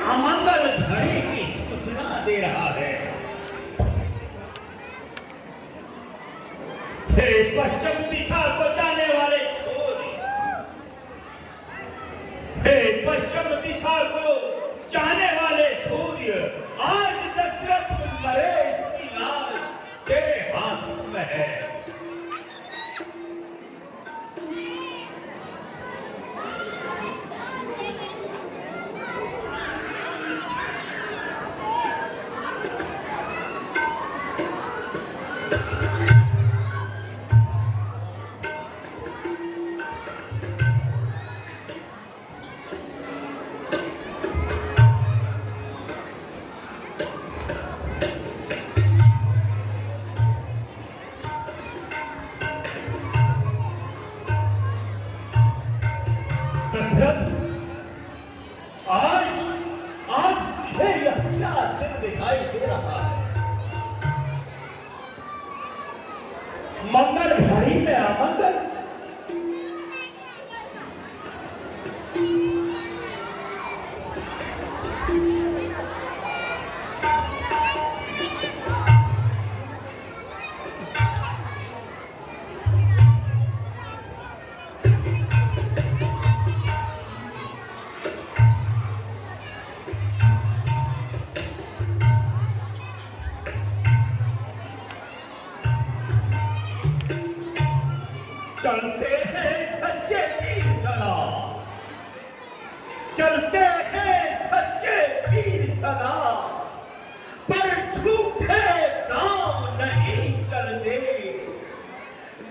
अमंगल घड़ी की सूचना दे रहा है। हे पश्चिम दिशा को जाने वाले सूर्य, हे पश्चिम दिशा को जाने वाले सूर्य, आज दशरथ मरे इसकी लाज तेरे हाथों में है। दशरथ, आज आज तुझे यह क्या दिन दिखाई दे रहा है? मंगल घड़ी में अमंगल। चलते हैं सच्चे तीर सदा, चलते हैं सच्चे तीर सदा, पर झूठे दाम नहीं चलते।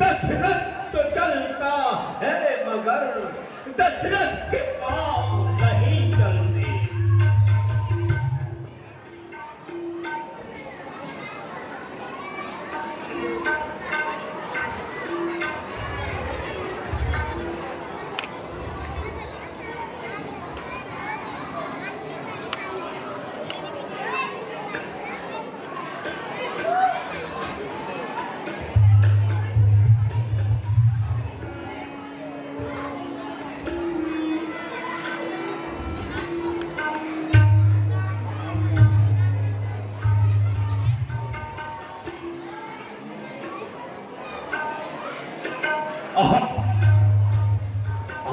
दशरथ तो चलता है मगर दशरथ के पांव नहीं चलते।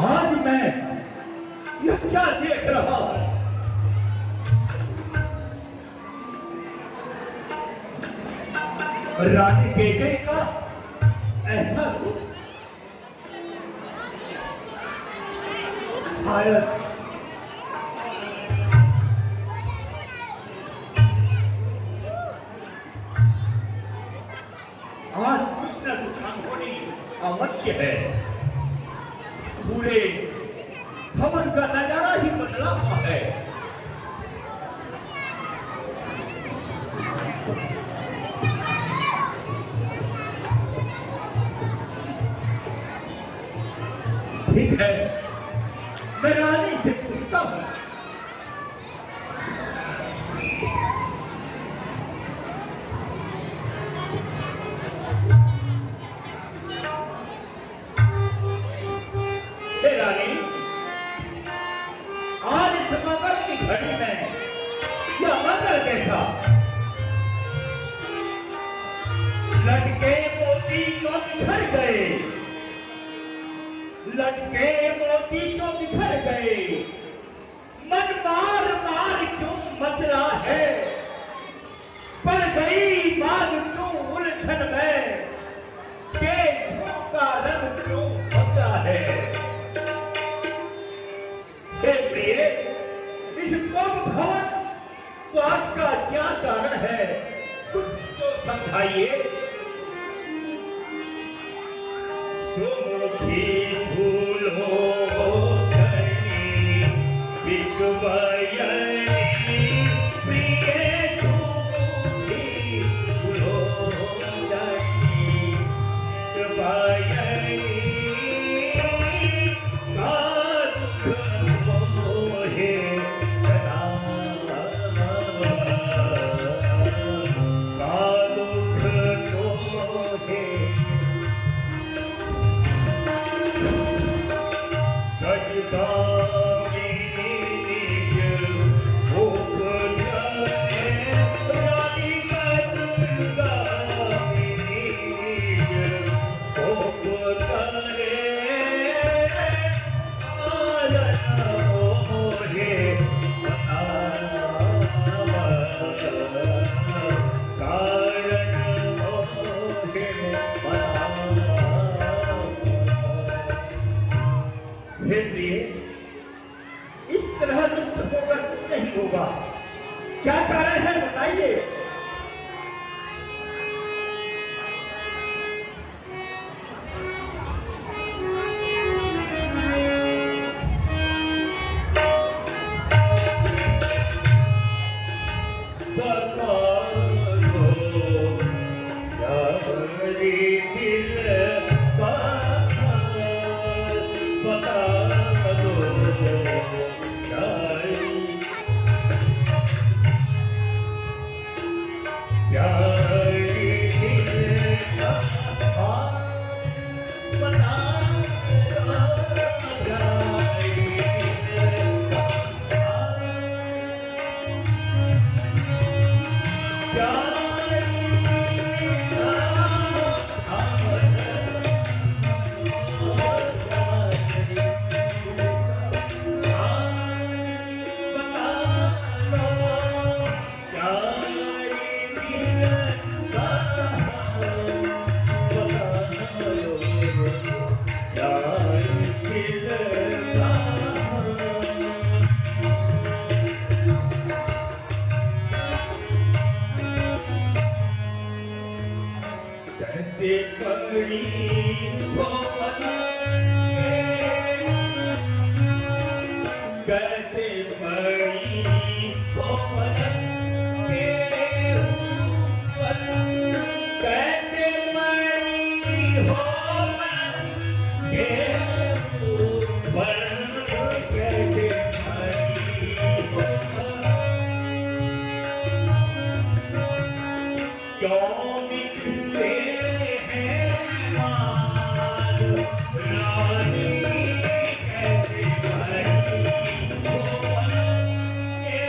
आज मैं यह क्या देख रहा हूं? रानी कैकेयी का ऐसा रूप, शायद आज कुछ न कुछ अनहोनी अवश्य है। पूरे भवन का नजारा ही बदला हुआ है। ठीक है, मैं रानी से पूछता हूं। रानी, आज इस मंगल की घड़ी में यह मंगल कैसा? लटके मोती क्यों बिखर गए? लटके मोती क्यों बिखर गए? मन मार मार क्यों मचला है? पड़ गई बात क्यों उलझन में? केशों का रंग क्यों बदला है? हे प्रिय, इस कोप भवन वास का क्या कारण है? कुछ तो समझाइए। सुमुखी सुलोचनी बिकवयनी, प्रिय सुमुखी सुलोचनी बिकवयनी, दूंगा। क्या कारण है बताइए। कैसे पड़ी वो पलंगे, कैसे पड़ी वो पलंगे ऊपर, कैसे पड़ी हो पलंगे ऊपर, कैसे पड़ी हो क्यों बिखरे हैं माल रानी, कैसे पड़ी वो पलंगे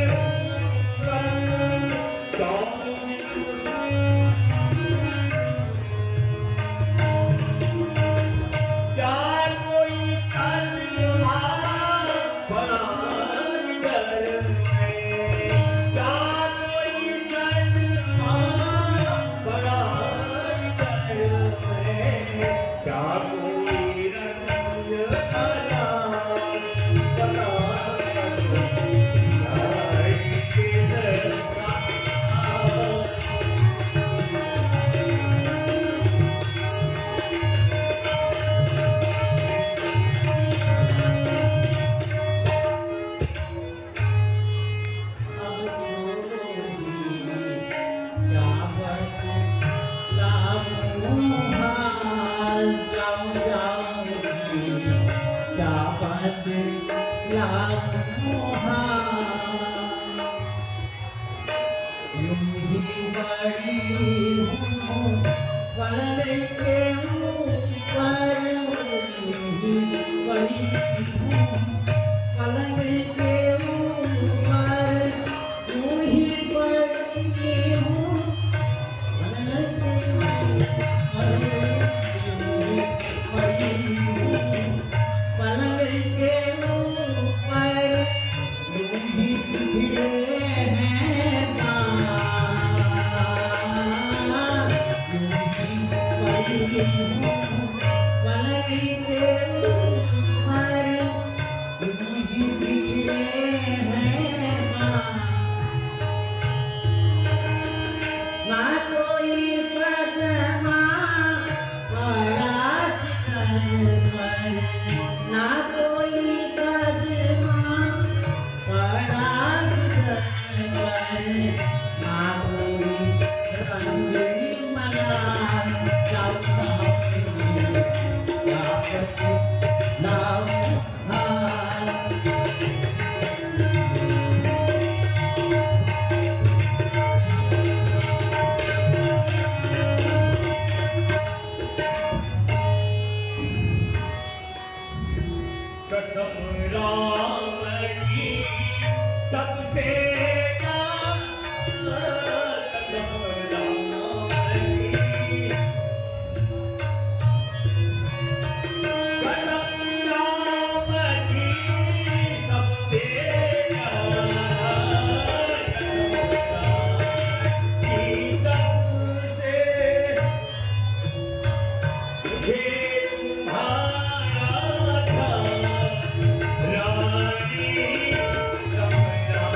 ऊपर, क्यों बिखरे क्या कोई सदमा बड़ा डर में, क्या कोई सदमा बड़ा डर में, क्या कोई रंग भला बता दो, यार किधर कसम राम की सबसे ज्यादा, कसम राम की, कसम राम की सबसे ज्यादा, कसम राम की सबसे, मुझे तुम्हारा था रानी, समझा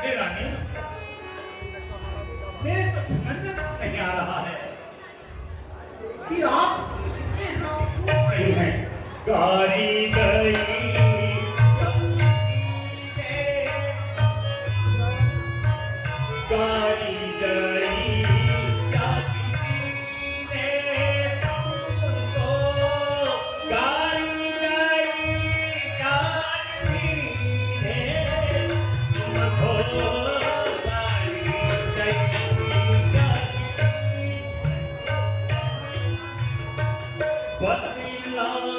हे रानी, मेरे तो समझ में कुछ नहीं आ रहा है कि आप इतने रुष्ट क्यों हो रही हैं? कारी गई कारी गई क्या किसी ने तुमको कारी गई क्या किसी ने तुमको कारी गई क्या किसी बदलाओ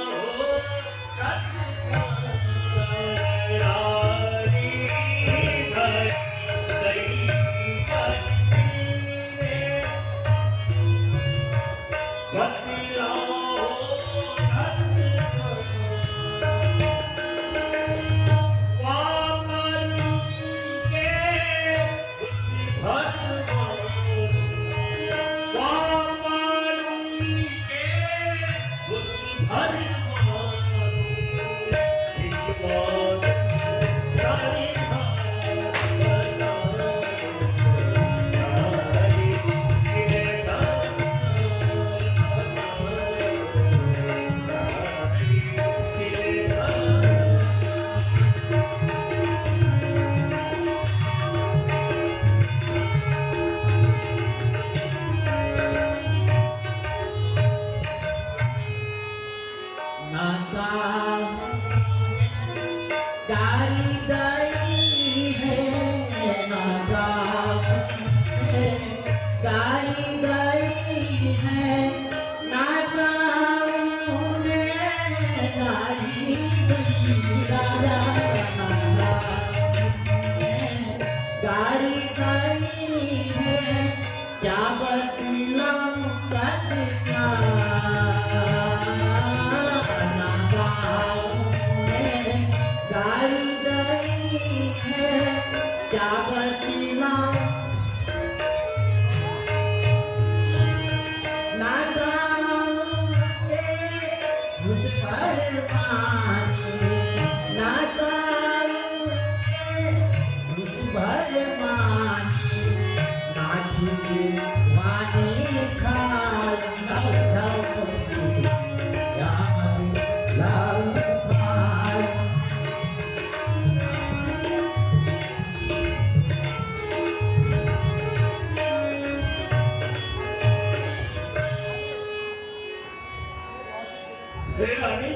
रानी,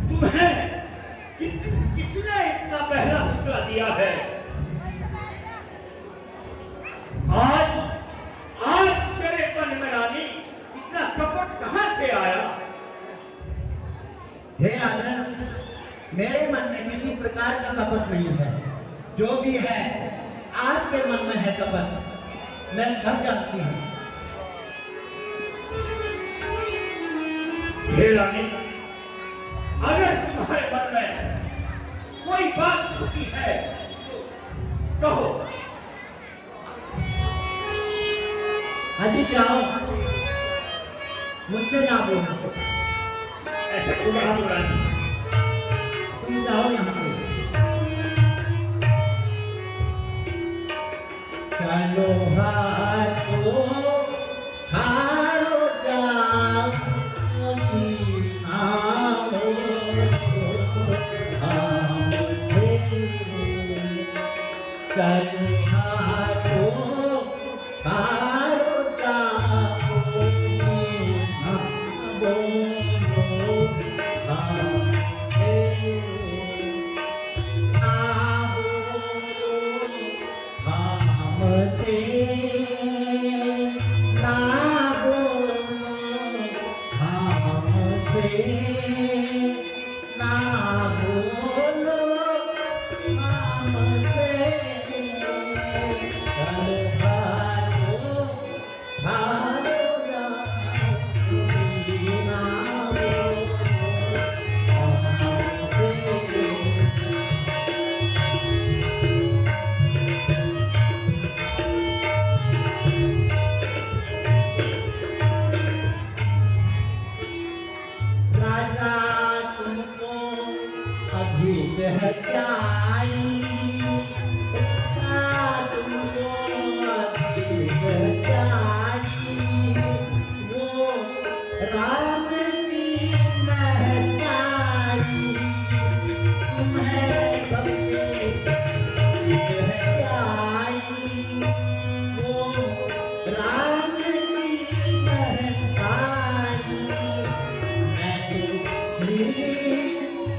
तुम्हें किसने इतना पहला फैसला दिया है? आज आज तेरे मन में रानी इतना कपट कहां से आया? हे राजन, मेरे मन में किसी प्रकार का कपट नहीं है। जो भी है आपके मन में है कपट, मैं सब जानती हूँ। हे रानी, अगर तुम्हारे मन में कोई बात छुपी है तो कहो। अजी जाओ, मुझसे ना बोलो। ऐसा क्यों कहती हो रानी? तुम जाओ यहाँ से। चलो भाई हमसे ना बोलो, हमसे ना बोलो, हमसे कलहारो छाड़ो ना, ना बोलो हमसे। राजा तुमको अधिक है प्यारी, तुमको अधिक है प्यारी, वो राम की महचारी, तुम्हें सबसे अधिक है प्यारी, वो राम की महचारी। मैं तो लीली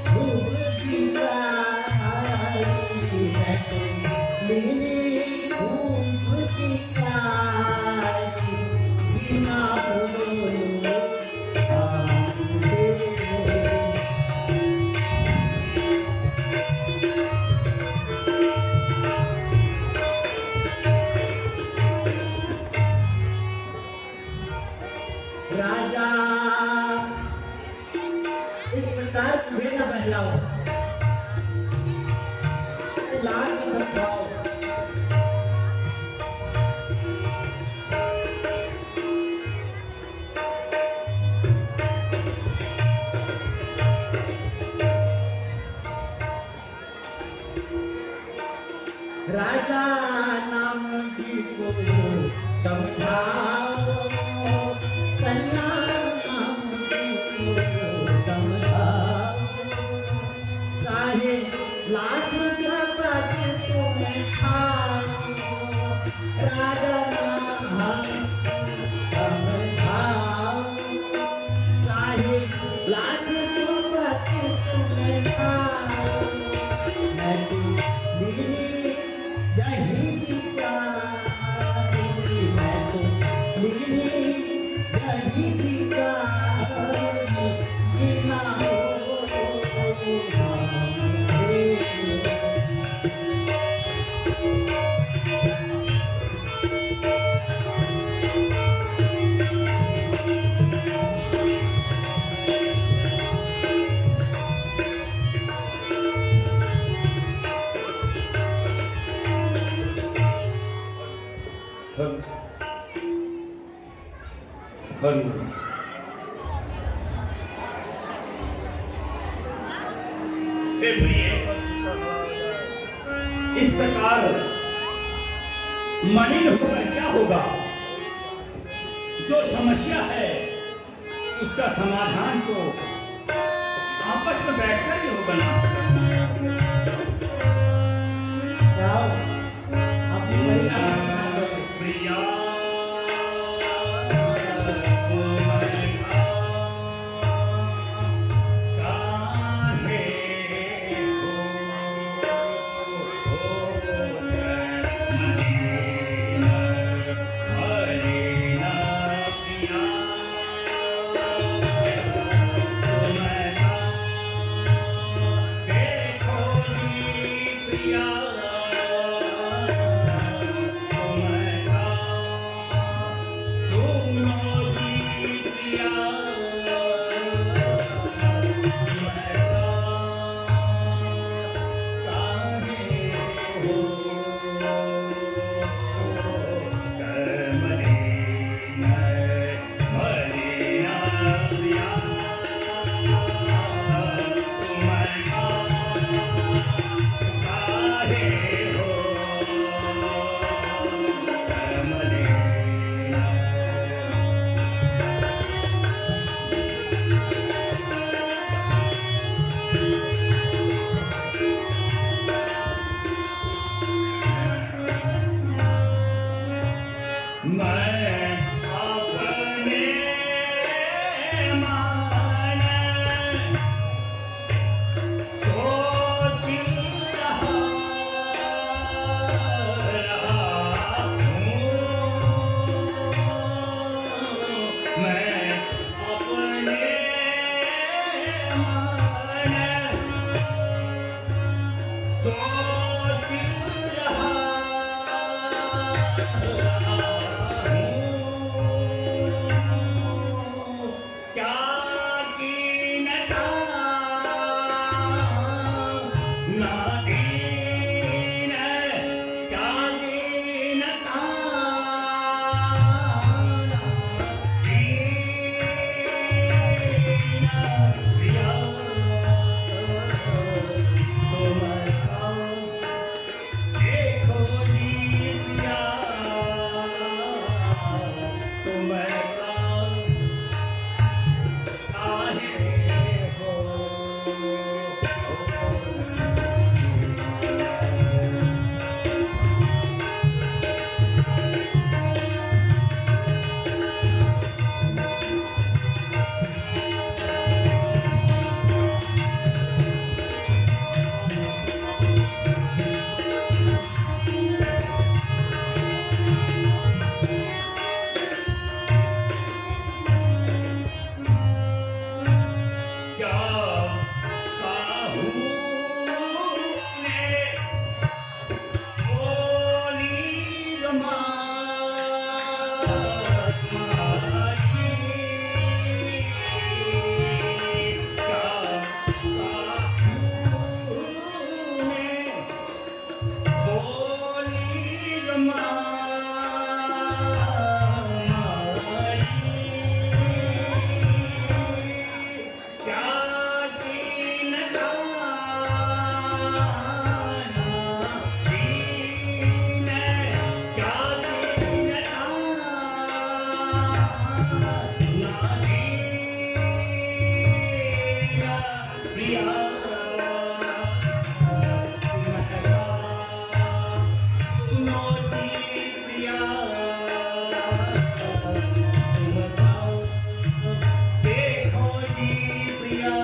खूब दिखाई, मैं तो लीली खूब दिखाई, जीना बोलो हमसे। राजा इस प्रकार मुझे न बहलाओ, लाल को समझाओ। राजा नाम जी को समझाओ, सैया नाम जी को समझाओ, चाहे लाख शपथ तुम्हें खाओ, राजा नाम समझाओ, चाहे लाख शपथ तुम्हें खाओ। मैं तो लीली यही बिचारी, मैं तो लीली यही बिचारी, जीना हो हमसे। हन हन हे प्रिय, इस प्रकार मलिन होकर क्या होगा? जो समस्या है उसका समाधान तो आपस में बैठकर ही होगा ना। जाओ अपनी बड़ी आदत बना लो। प्रिया बताओ देखो जी प्रिया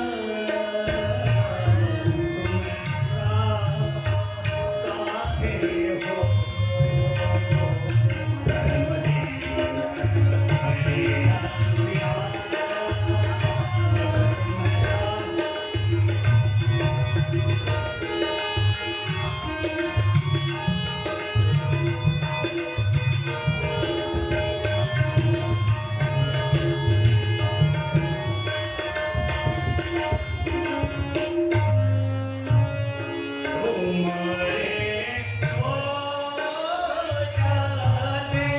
तुम काहे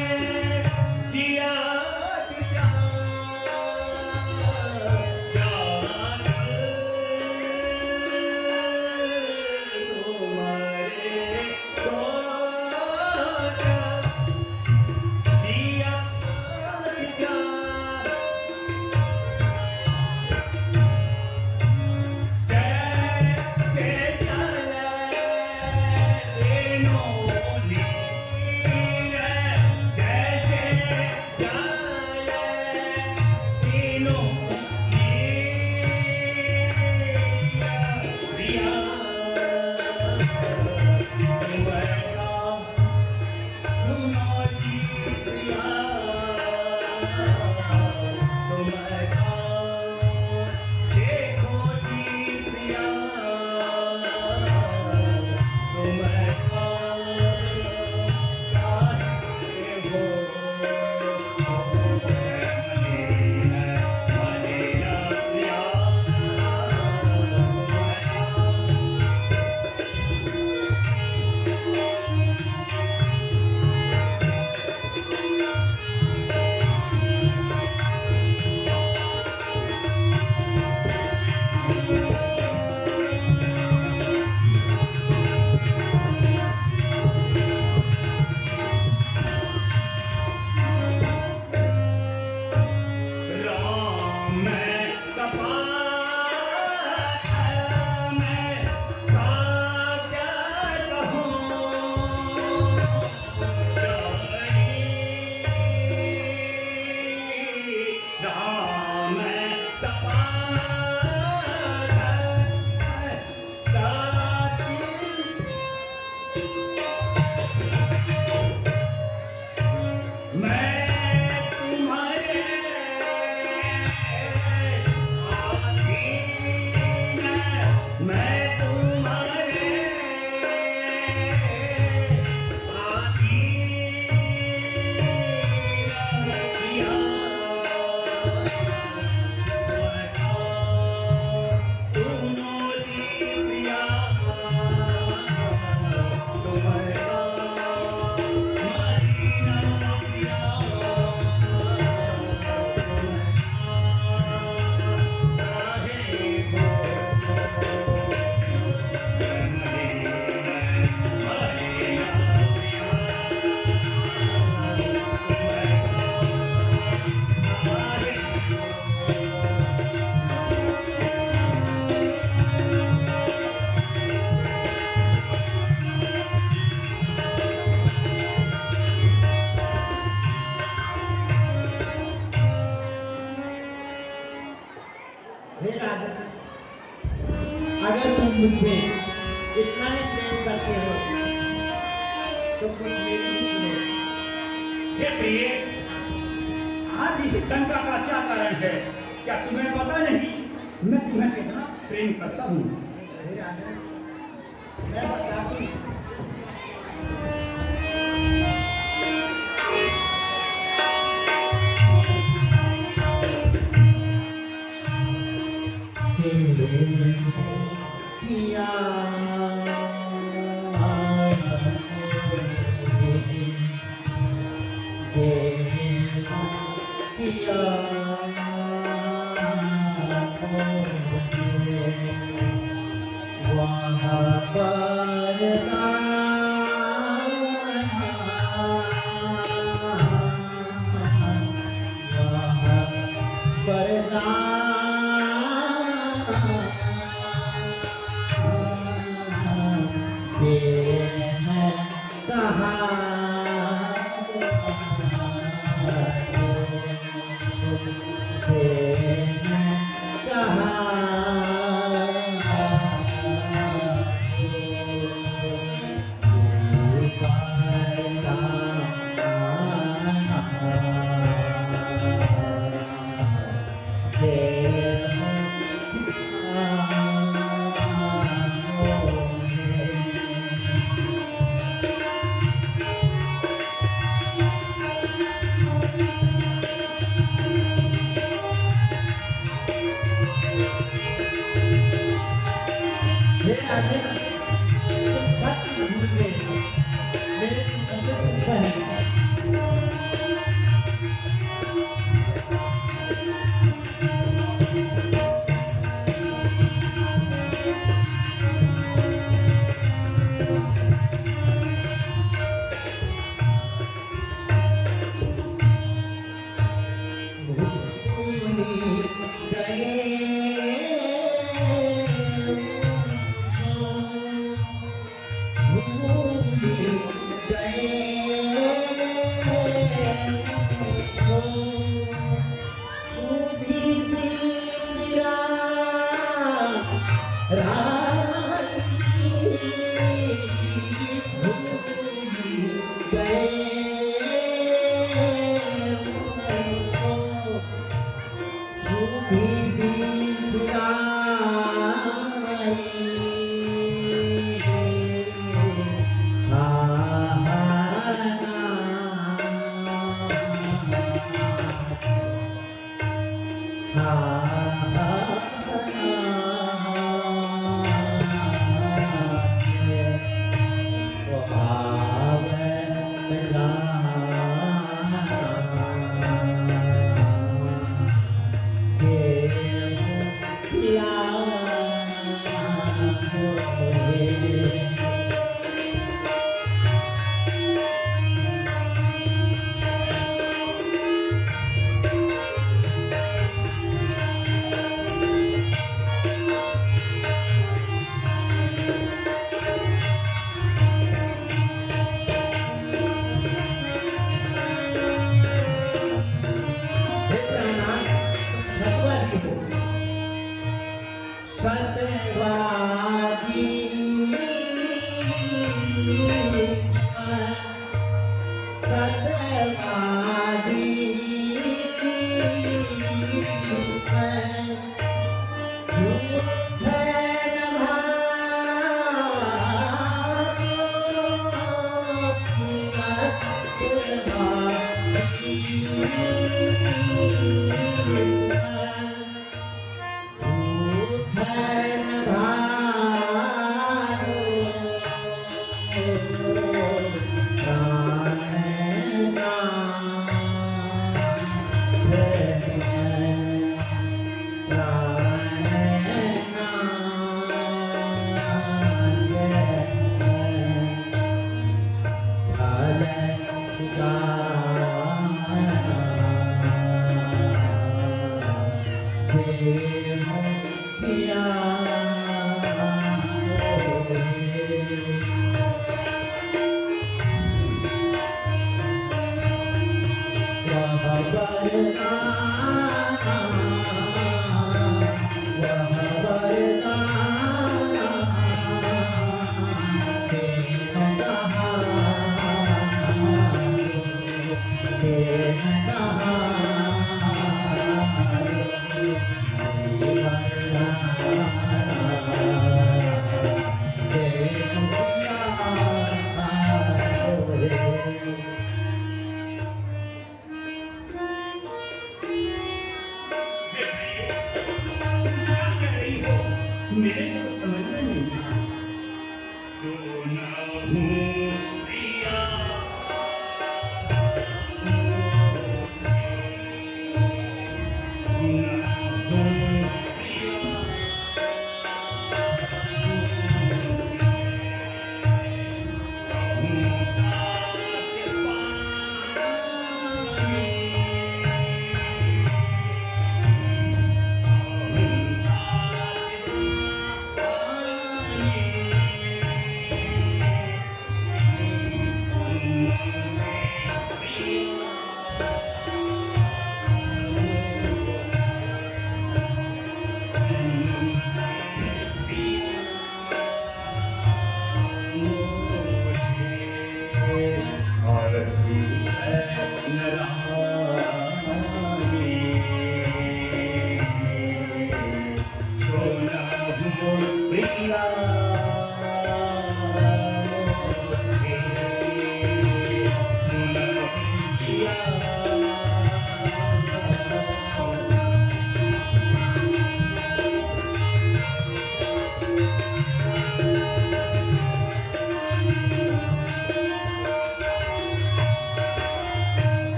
हो हे राजा, अगर तुम मुझे इतना ही प्रेम करते हो तो कुछ मेरी भी सुनो। हे प्रिय, आज इस शंका का क्या कारण है? क्या तुम्हें पता नहीं मैं तुम्हें कितना प्रेम करता हूँ? हे राजा, मैं बताती हूँ। पिया पिया वहाँ आगे ना तुम सब कुछ भूल गए मेरे तुम अंदर बहन क्या कह रही हो? मेरे को तो समझ में नहीं आ। सोना हूँ प्रिया, सोना हूँ प्रिया, हूँ साथ पानी, हूँ साथ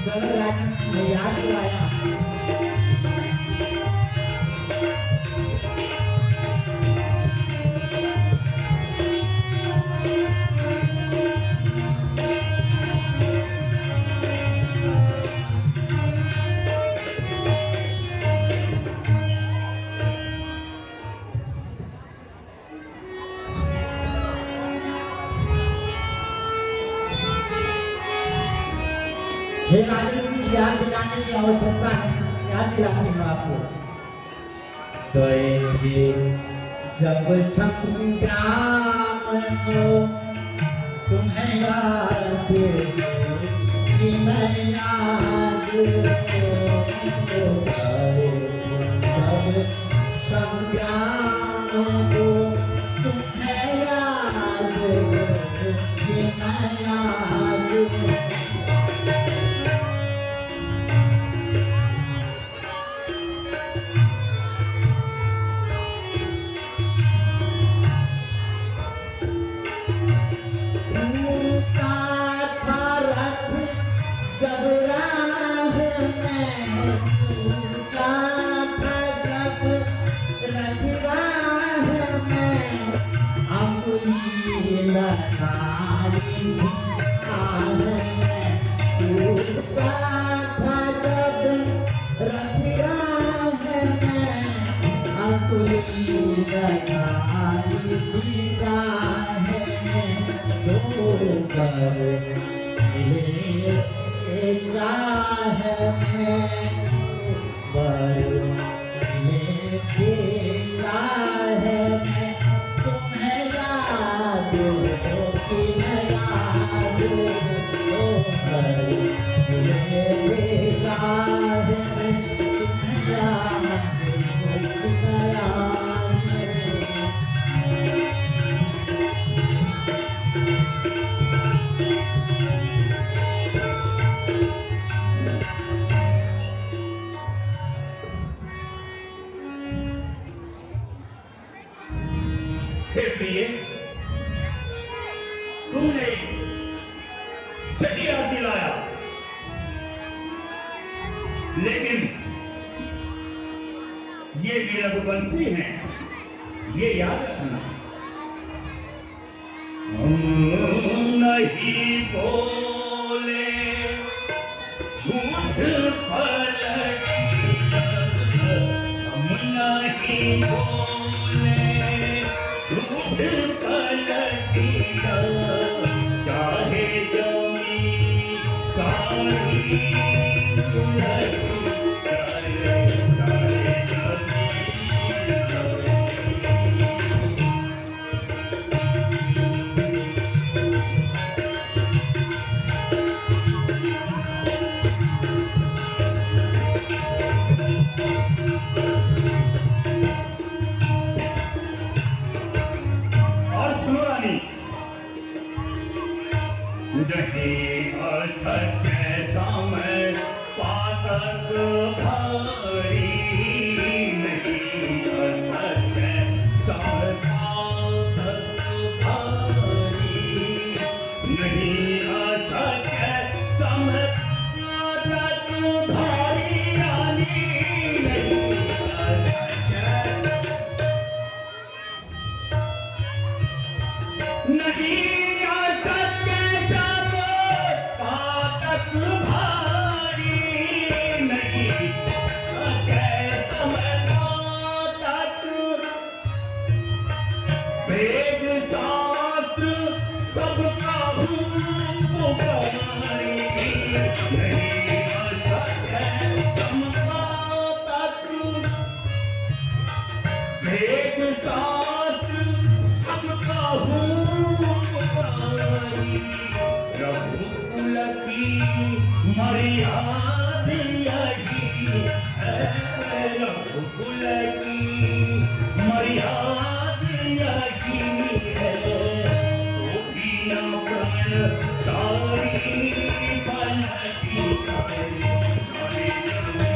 चलो राजन, मैं याद दिलाया। हे राजन, कुछ याद दिलाने की आवश्यकता है, याद दिलाती हूँ आपको। करेंगे जब संग्राम हो तुम्हें याद कि मैं याद हो, जब संग्राम हो तुम्हें याद कि मैं याद हो। जब राह में टूटा था, जब रथ राह में अंगुली लगाई थी कान में, टूटा था जब रथ राह में अंगुली लगाई थी कान में, दो कर मिले चाहे लेके चाहे मैं तुम्हें याद हो कि मैं याद हो, लेके चाहे मैं तुम्हें याद हो कि मैं याद हो। हे प्रिय, तुमने सही याद दिलाया, लेकिन ये भी रघुवंशी हैं, ये याद रखना। हम नहीं बोले झूठ पलट, हम नहीं बोले झूठ पलटी, चाहे जमी सारी उलटी, चाहे जमी नहीं असत्य समय पातक भारी, नहीं असत्य समय पातक भारी, नहीं असत्य समय पातक भारी, रानी नहीं असत्य, नहीं असत्य सब पातक शास्त्र सबका हूँ पुकारी, रघुकुल की मर्यादा यही है, रघुकुल की मर्यादा यही है, तो भी न प्राण तारी पलटी जाए, जाने जरूरी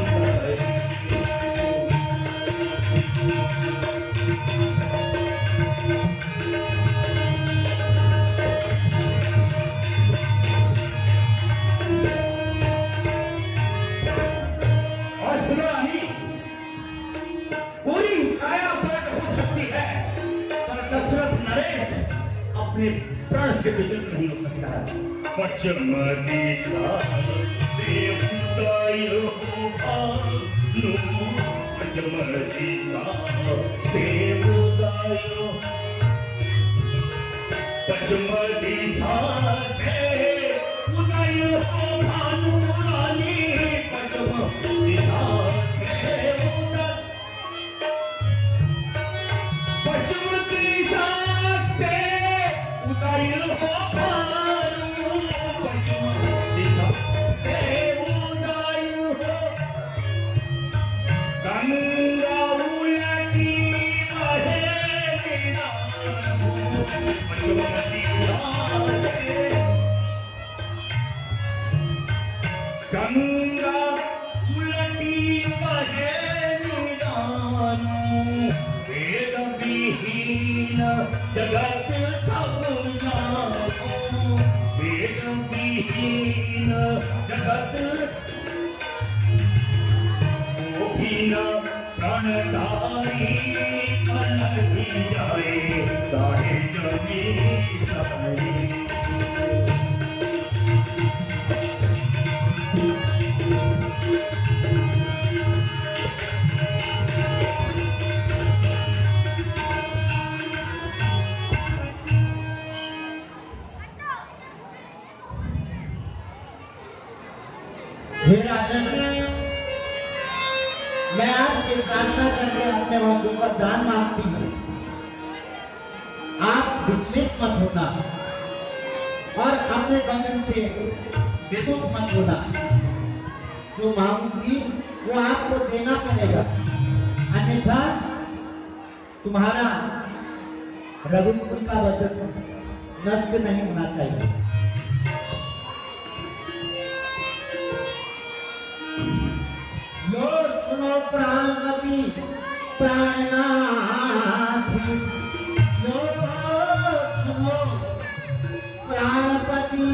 सारी। और सुनो रानी, पूरी काया पलट हो सकती है, पर दशरथ नरेश अपने प्राण से विचलित नहीं हो सकता है। पश्चिम दिशा से उतायो भानु, पश्चिम दिशा से उतायो, पश्चिम दिशा से उतायो भानु रानी, पश्चिम दिशा से उतायो, पश्चिम दिशा से उतायो भानु, पश्चिम दिशा से उतायो, गंगा उलटी बहे निदानु, पश्चिम दिशा से, गंगा उलटी बहे निदानु, वेद विहीन जगत सब जानो, वेद विहीन जगत को भी न प्राणधारी पलटी जाए, चाहे जनी सबरी। हे राजन, मैं आपसे प्रार्थना करके अपने वंशों पर दान मांगती हूँ। आप विचलित मत होना और अपने वचन से विमुख मत होना। जो मांगूंगी वो आपको देना पड़ेगा, अन्यथा तुम्हारा रघुकुल का वचन नष्ट नहीं होना चाहिए। लो सुनो प्राणपति प्राणनाथ, लो सुनो प्राणपति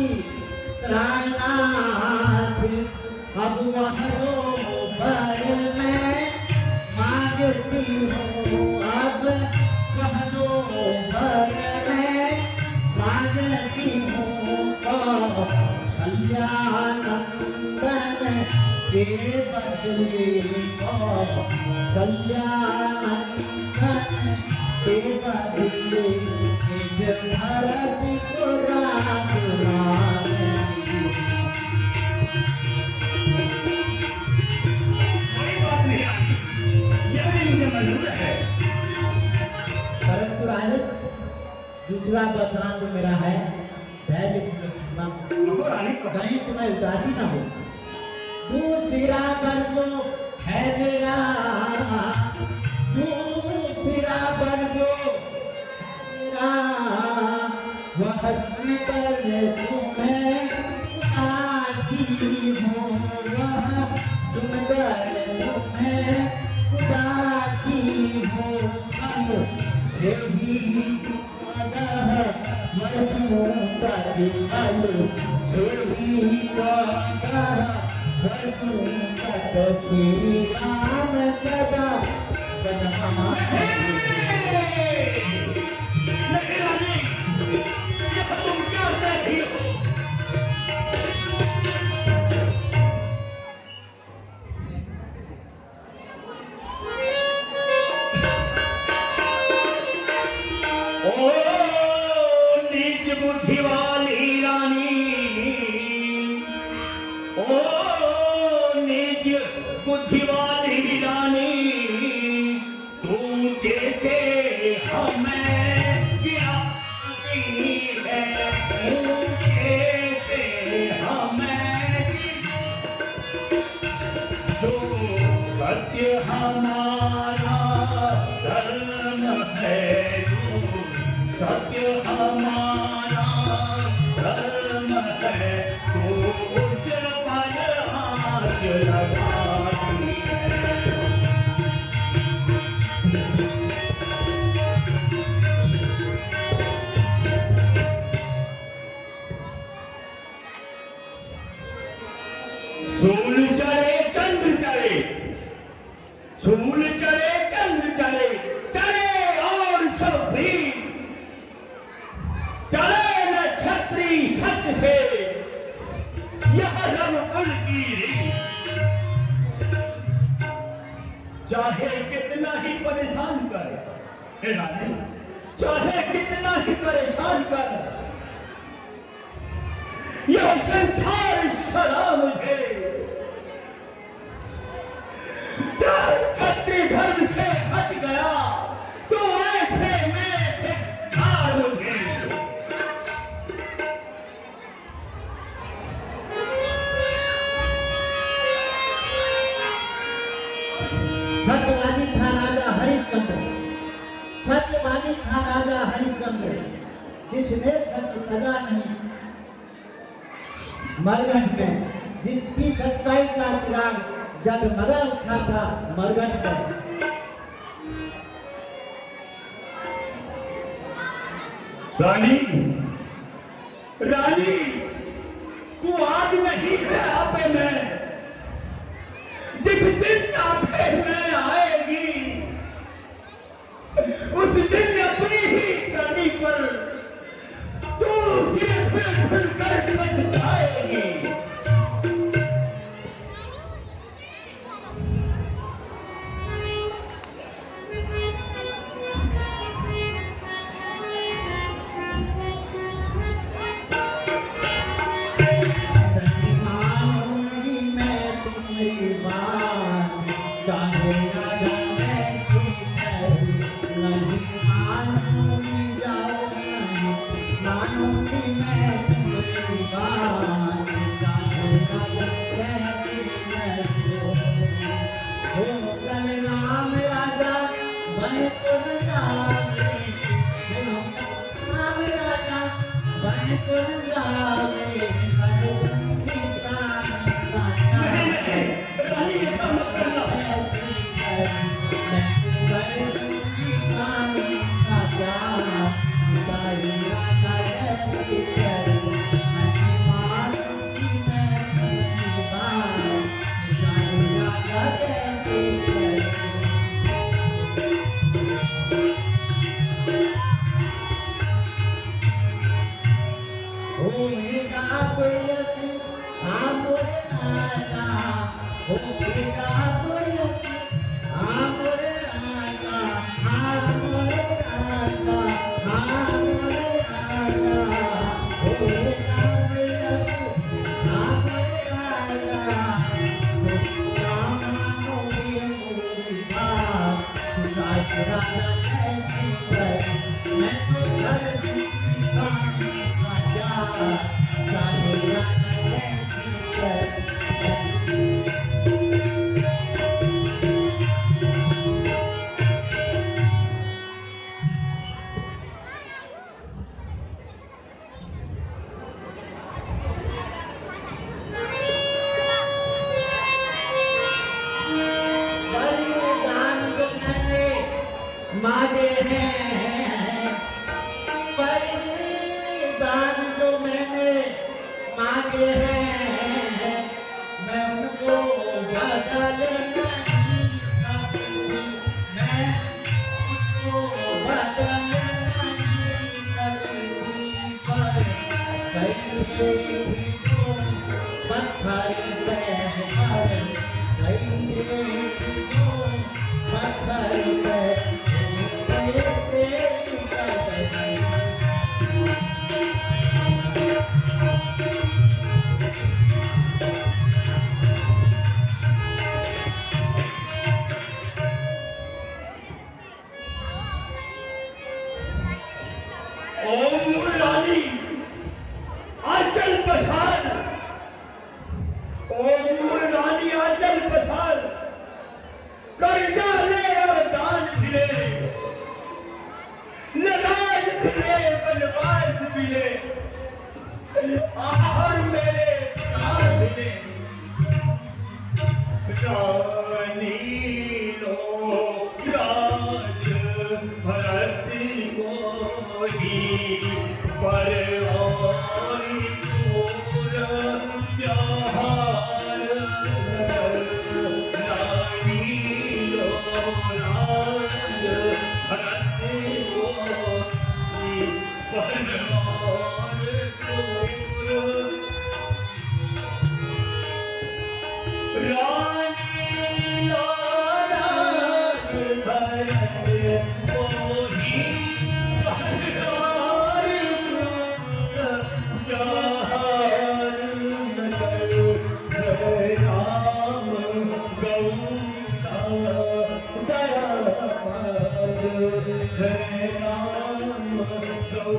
प्राणनाथ, अब वह दो बर मैं मांगती हूँ, अब वह दो बर मैं मांगती हूँ, कल्याणंदन के बदले कल्याणंदन के बदले निज भरत को राज मांगी। कोई बात नहीं आनी, यह भी मुझे मंजूर है। परंतु राजन, दूसरा वरदान जो मेरा है, धैर्य पूर्वक सुनना, कहो रानी, कहीं तुम्हें उदासी ना हो। दूसरा वर जो है मेरा, दूसरा वर जो मेरा, वह चुनकर तुम्हें उदासी हो, वह चुनकर तुम्हें उदासी हो, से भी अदह वर्षों तक फल, से भी अदह वर्षों तक श्री राम सदा बनवाए। नहीं रानी, यह तुम क्या कह रही हो? ओ नीच बुद्धि वाली रानी, ओ नीच बुद्धि वाली रानी, तू ऊंचे हमारा धर्म है तू, सत्य हमारा धर्म है तू, उस पर आँच लगानी है। सूल चढ़े चंद्र चढ़े, सूल चढ़े चंद्र चढ़े, चढ़े और सब भी चढ़े न छत्री सत्य से, यह रघुकुल की रीत। चाहे कितना ही परेशान कर हे रानी, चाहे कितना ही परेशान कर, यह संसार सदा मुझे जब छत्री धर्म से हट गया तो ऐसे में धिक्कार मुझे। सत्यवादी था राजा हरिश्चंद्र, सत्यवादी था राजा हरिश्चंद्र, जिसने सत्य तजा नहीं। मरघट में जिसकी सच्चाई का चिराग जगमगा उठा था मरघट पर, रानी, रानी तू आज नहीं है आपे में, जिस दिन आपे में आएगी उस दिन अपनी ही करनी पर तू सिर्फ खुलकर पछताएगी। मांगे हैं परिदान जो मैंने मांगे हैं, मैं उनको बदल नहीं सकती, मैं उनको बदल नहीं सकती। पर कहीं भी जो पत्थर पे मर गई, जो पत्थर पे कर जा मिले और मेरे प्राण मिले। रानी लो राज भरती को ही पर और दूर प्यार रानी लो राज भरती को ही पर और दूर रानी लो राज भरती को ही पर और दूर प्यार राम गौ सा दयामय है राम गौ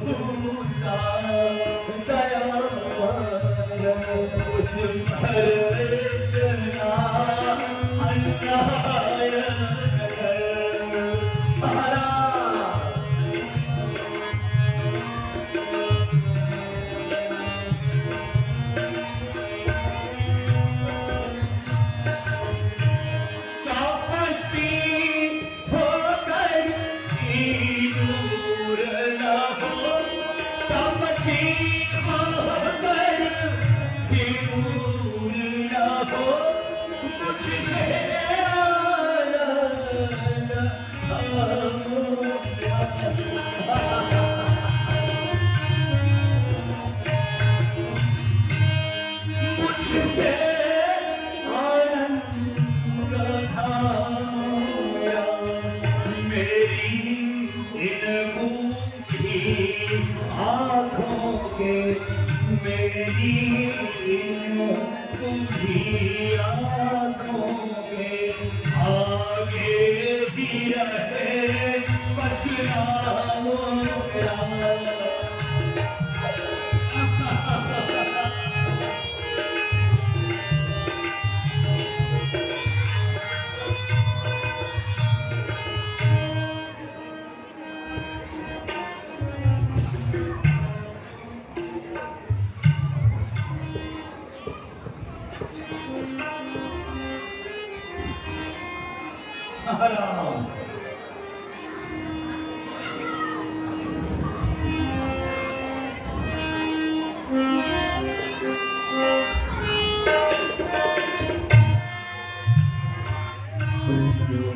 सा दयामय उस पर इतना अन्याय न कर। तापसी होकर भी दूर न हो, तापसी होकर भी दूर न हो, मुझसे आनंद थामो मुझसे आनंद थामो मेरा, मेरी इन बूढ़ी आँखों के, मेरी इन बूढ़ी आँखों के आगे ही रहे बस नाम मेरा। राम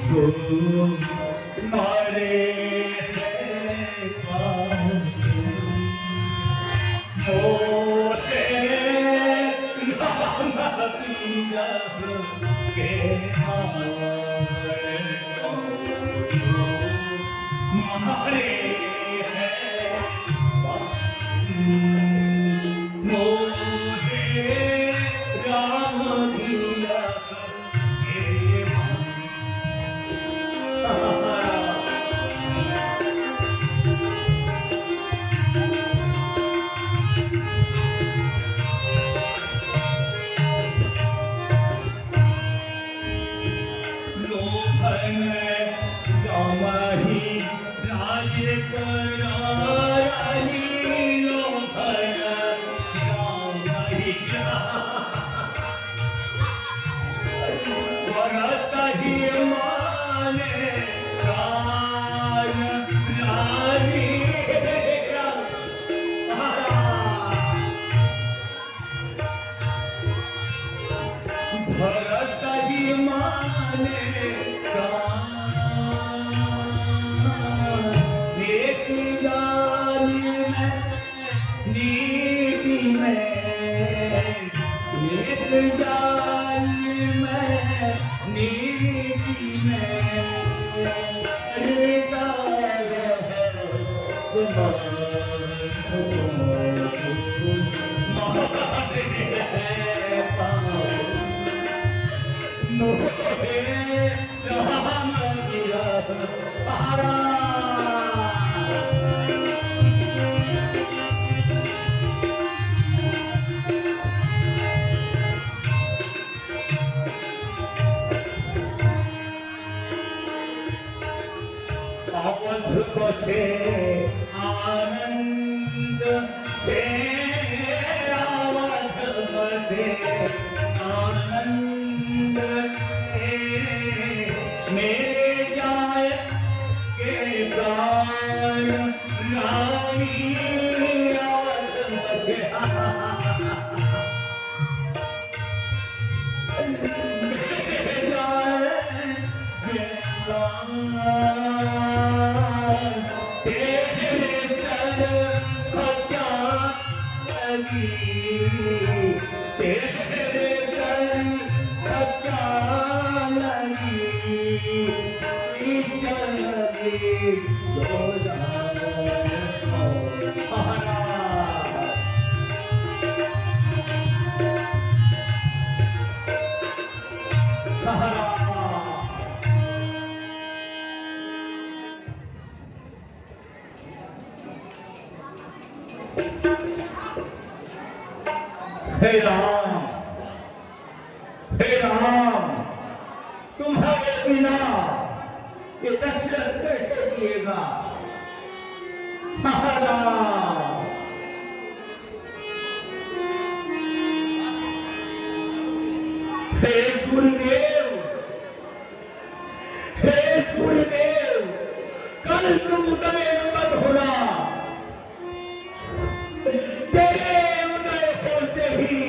तो मारे हैं मोते राम पीरा के मारे हैं मोहे राम पीरा के भरत ही माने एक जान में नीति में, एक जान में नीति में रहता मोहे राम किया तारा। अवध बसे आनंद बरसे आनंद मेरे जाए के प्राण रानी याद बसे मेरे जाए के प्राण तेरे सर क्या लगी तेरे सर क्या लगी चली दो हे राम तुम्हारे बिना ये दशरथ कैसे दिएगा महाराज हे सूर्यदेव कल तुम उदय मत होना तेरे उदय होते ही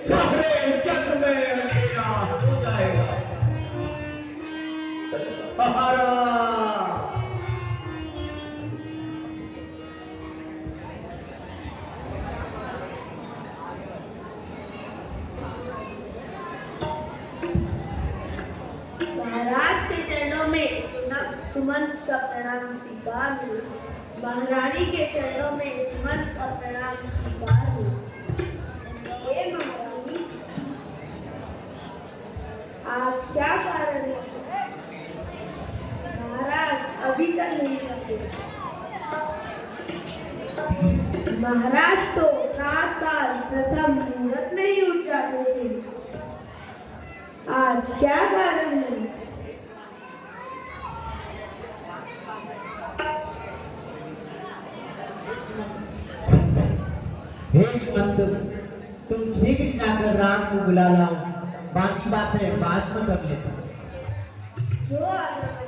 सारे जग में अंधेरा हो जाएगा महाराज महाराज के चरणों में सुमंत का प्रणाम स्वीकार हो। महारानी के चरणों में सुमंत का प्रणाम स्वीकार हो। हे महारानी, आज क्या कारण है? महाराज अभी तक नहीं जगे। महाराज तो प्रातःकाल प्रथम मुहूर्त में ही उठ जाते थे। आज क्या कारण है? हे सुमंत, तुम शीघ्र जाकर राम को बुला लाओ, बाकी बातें बाद में कर लेता। जो आज्ञा है